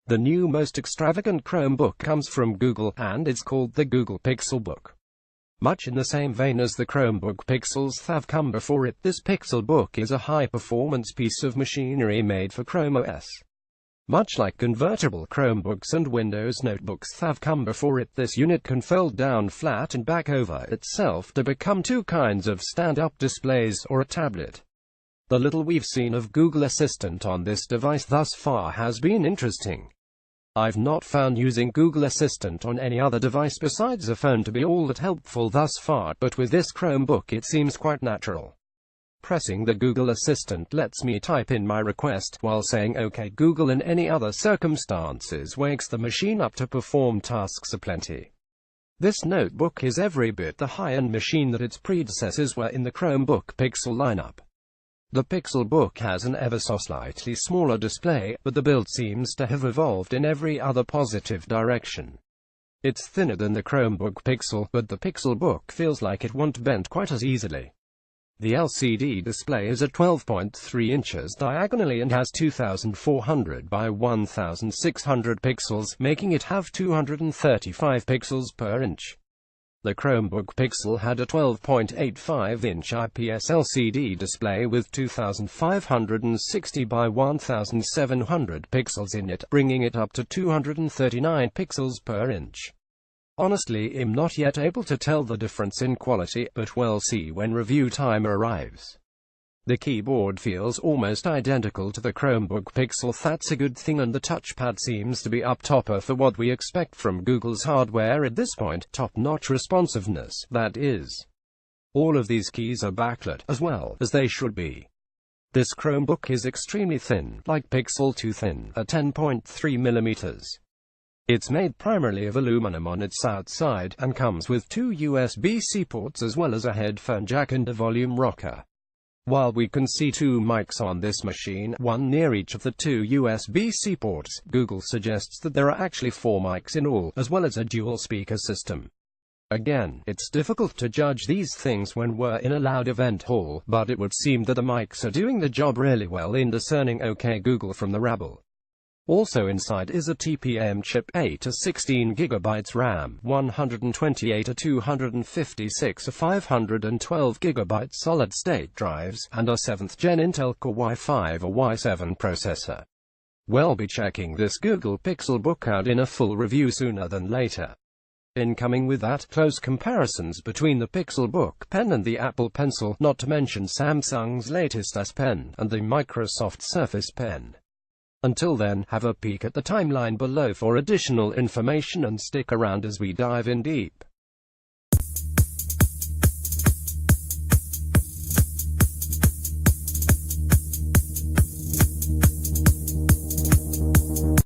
The new most extravagant Chromebook comes from Google, and it's called the Google Pixelbook. Much in the same vein as the Chromebook Pixels have come before it, this Pixelbook is a high-performance piece of machinery made for Chrome OS. Much like convertible Chromebooks and Windows notebooks have come before it, this unit can fold down flat and back over itself to become two kinds of stand-up displays or a tablet. The little we've seen of Google Assistant on this device thus far has been interesting. I've not found using Google Assistant on any other device besides a phone to be all that helpful thus far, but with this Chromebook it seems quite natural. Pressing the Google Assistant lets me type in my request, while saying OK Google in any other circumstances wakes the machine up to perform tasks aplenty. This notebook is every bit the high-end machine that its predecessors were in the Chromebook Pixel lineup. The Pixelbook has an ever so slightly smaller display, but the build seems to have evolved in every other positive direction. It's thinner than the Chromebook Pixel, but the Pixelbook feels like it won't bend quite as easily. The LCD display is at 12.3 inches diagonally and has 2400 by 1600 pixels, making it have 235 pixels per inch. The Chromebook Pixel had a 12.85-inch IPS LCD display with 2560 by 1700 pixels in it, bringing it up to 239 pixels per inch. Honestly, I'm not yet able to tell the difference in quality, but we'll see when review time arrives. The keyboard feels almost identical to the Chromebook Pixel. That's a good thing, and the touchpad seems to be up topper for what we expect from Google's hardware at this point. Top-notch responsiveness, that is. All of these keys are backlit, as well as they should be. This Chromebook is extremely thin, like Pixel 2 thin, at 10.3 mm. It's made primarily of aluminum on its outside, and comes with two USB-C ports as well as a headphone jack and a volume rocker. While we can see two mics on this machine, one near each of the two USB-C ports, Google suggests that there are actually 4 mics in all, as well as a dual speaker system. Again, it's difficult to judge these things when we're in a loud event hall, but it would seem that the mics are doing the job really well in discerning OK Google from the rabble. Also inside is a TPM chip, 8 to 16 GB RAM, 128 to 256 to 512 GB solid-state drives, and a 7th Gen Intel Core i5 or i7 processor. We'll be checking this Google Pixelbook out in a full review sooner than later. Incoming with that, close comparisons between the Pixelbook Pen and the Apple Pencil, not to mention Samsung's latest S Pen, and the Microsoft Surface Pen. Until then, have a peek at the timeline below for additional information and stick around as we dive in deep.